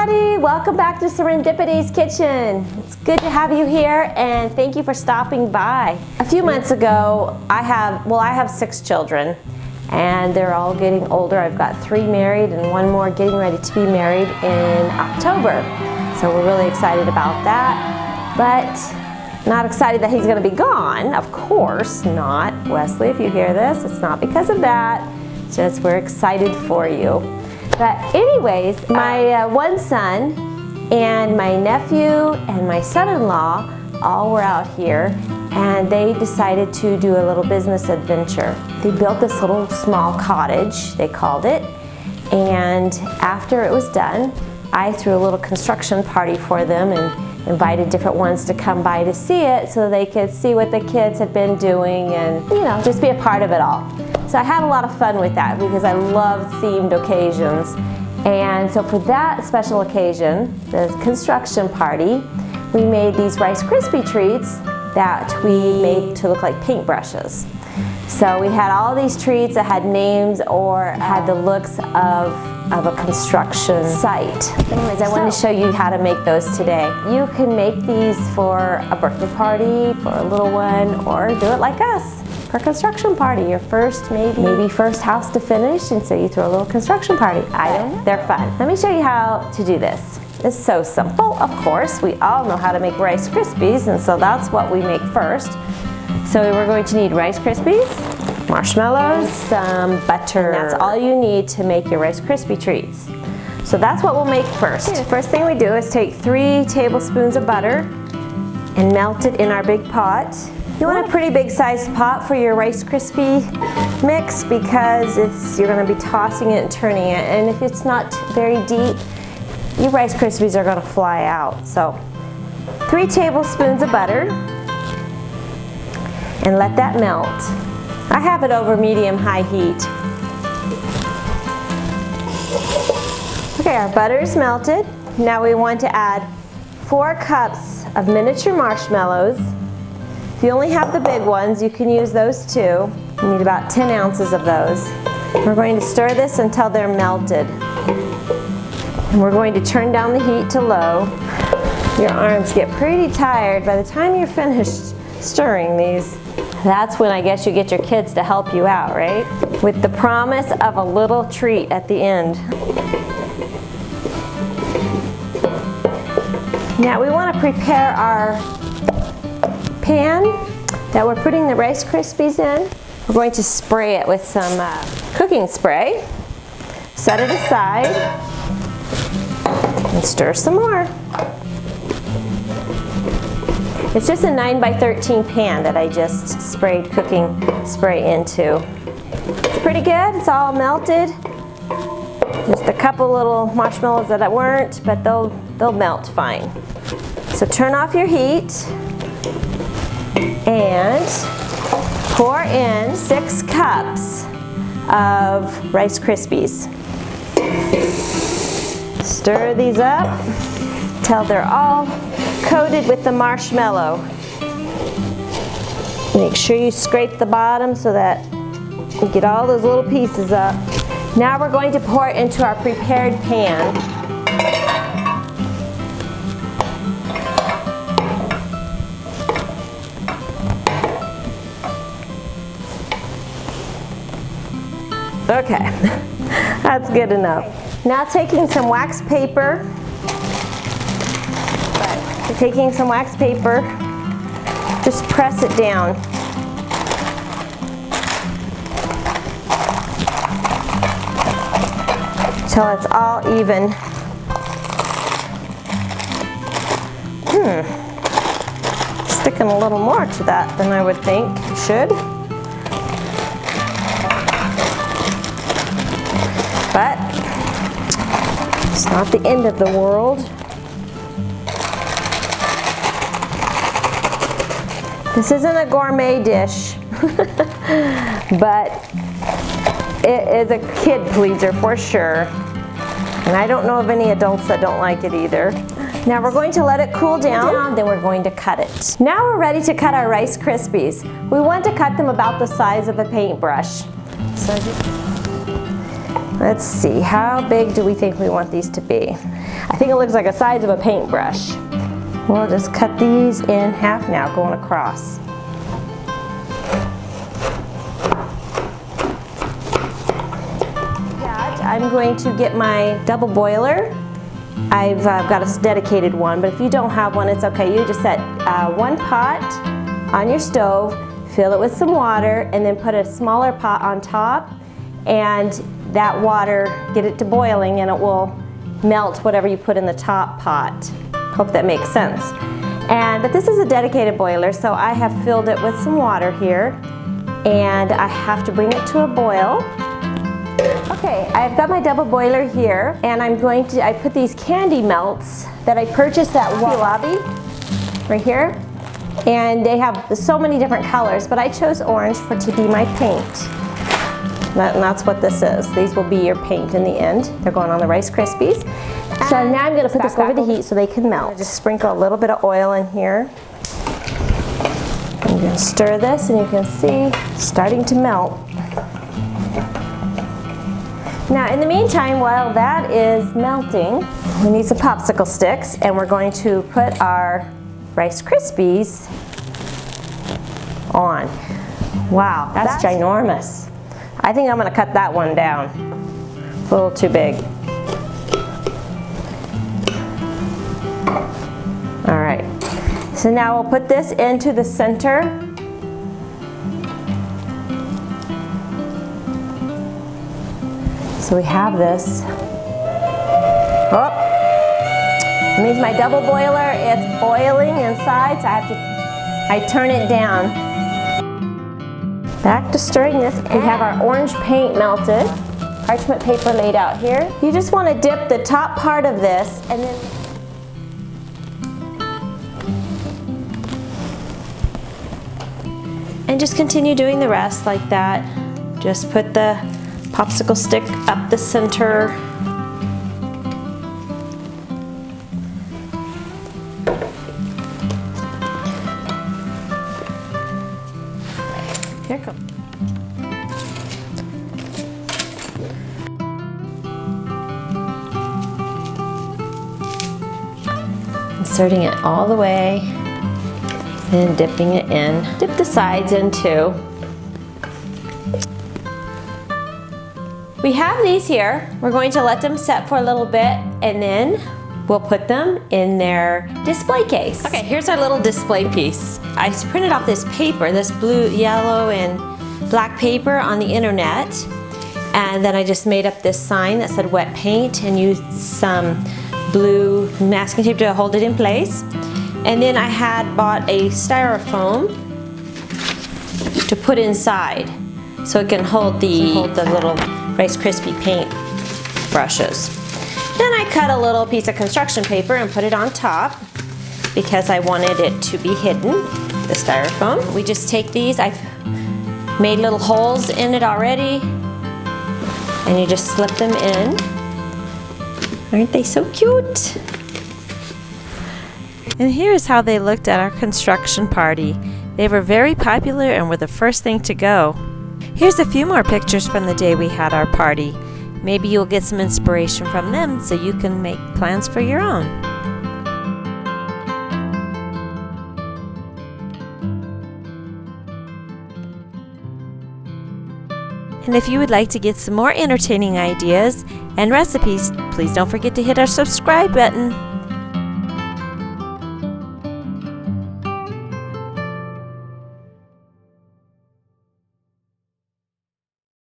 everybody, welcome back to Serendipity's Kitchen. It's good to have you here and thank you for stopping by. A few months ago, I have 6 children and they're all getting older. I've got 3 married and 1 more getting ready to be married in October. So we're really excited about that, but not excited that he's going to be gone. Of course not. Wesley, if you hear this, it's not because of that. It's just we're excited for you. But anyways, my one son and my nephew and my son-in-law all were out here and they decided to do a little business adventure. They built this little small cottage, they called it, and after it was done, I threw a little construction party for them and invited different ones to come by to see it so they could see what the kids had been doing and, you know, just be a part of it all. So I had a lot of fun with that because I love themed occasions. And so for that special occasion, the construction party, we made these Rice Krispie Treats that we made to look like paintbrushes. So we had all these treats that had names or had the looks of a construction site. Anyways, I wanted to show you how to make those today. You can make these for a birthday party, for a little one, or do it like us. For a construction party, your first, maybe first house to finish, and so you throw a little construction party. I don't know. They're fun. Let me show you how to do this. It's so simple, of course. We all know how to make Rice Krispies, and so that's what we make first. So we're going to need Rice Krispies, marshmallows, some butter. And that's all you need to make your Rice Krispie Treats. So that's what we'll make first. The first thing we do is take 3 tablespoons of butter and melt it in our big pot. You want a pretty big sized pot for your Rice Krispie mix because you're going to be tossing it and turning it, and if it's not very deep, your Rice Krispies are going to fly out. So 3 tablespoons of butter and let that melt. I have it over medium-high heat. Okay, our butter is melted. Now we want to add 4 cups of miniature marshmallows. If you only have the big ones, you can use those too. You need about 10 ounces of those. We're going to stir this until they're melted. And we're going to turn down the heat to low. Your arms get pretty tired by the time you're finished stirring these. That's when I guess you get your kids to help you out, right? With the promise of a little treat at the end. Now we want to prepare our pan that we're putting the Rice Krispies in. We're going to spray it with some cooking spray. Set it aside and stir some more. It's just a 9 by 13 pan that I just sprayed cooking spray into. It's pretty good, it's all melted. Just a couple little marshmallows that weren't, but they'll melt fine. So turn off your heat and pour in 6 cups of Rice Krispies. Stir these up till they're all coated with the marshmallow. Make sure you scrape the bottom so that you get all those little pieces up. Now we're going to pour it into our prepared pan. Okay, that's good enough. Now taking some wax paper, just press it down. Till it's all even. Sticking a little more to that than I would think it should. But it's not the end of the world. This isn't a gourmet dish, but it is a kid pleaser for sure. And I don't know of any adults that don't like it either. Now we're going to let it cool down, then we're going to cut it. Now we're ready to cut our Rice Krispies. We want to cut them about the size of a paintbrush. So Let's see, how big do we think we want these to be? I think it looks like the size of a paintbrush. We'll just cut these in half now, going across. I'm going to get my double boiler. I've got a dedicated one, but if you don't have one, it's okay. You just set one pot on your stove, fill it with some water, and then put a smaller pot on top, and that water, get it to boiling, and it will melt whatever you put in the top pot. Hope that makes sense. But this is a dedicated boiler, so I have filled it with some water here, and I have to bring it to a boil. Okay, I've got my double boiler here, and I put these candy melts that I purchased at Lobby, right here, and they have so many different colors, but I chose orange to be my paint. And that's what this is. These will be your paint in the end. They're going on the Rice Krispies. So now I'm going to put this over the heat so they can melt. Just sprinkle a little bit of oil in here. I'm going to stir this, and you can see it's starting to melt. Now in the meantime, while that is melting, we need some popsicle sticks, and we're going to put our Rice Krispies on. Wow, that's ginormous. I think I'm going to cut that one down. A little too big. All right, so now we'll put this into the center. So we have this. Oh, it means my double boiler, it's boiling inside, so I turn it down. Back to stirring this. We have our orange paint melted, parchment paper laid out here. You just want to dip the top part of this, and then just continue doing the rest like that. Just put the popsicle stick up the center. Here it comes. Inserting it all the way, then dipping it in. Dip the sides in too. We have these here. We're going to let them set for a little bit, and then we'll put them in their display case. Okay, here's our little display piece. I printed off this paper, this blue, yellow, and black paper on the internet, and then I just made up this sign that said wet paint and used some blue masking tape to hold it in place. And then I had bought a styrofoam to put inside so it can hold the little Rice Krispie paint brushes. Then I cut a little piece of construction paper and put it on top because I wanted it to be hidden, the styrofoam. We just take these, I've made little holes in it already, and you just slip them in. Aren't they so cute? And here's how they looked at our construction party. They were very popular and were the first thing to go. Here's a few more pictures from the day we had our party. Maybe you'll get some inspiration from them so you can make plans for your own. And if you would like to get some more entertaining ideas and recipes, please don't forget to hit our subscribe button.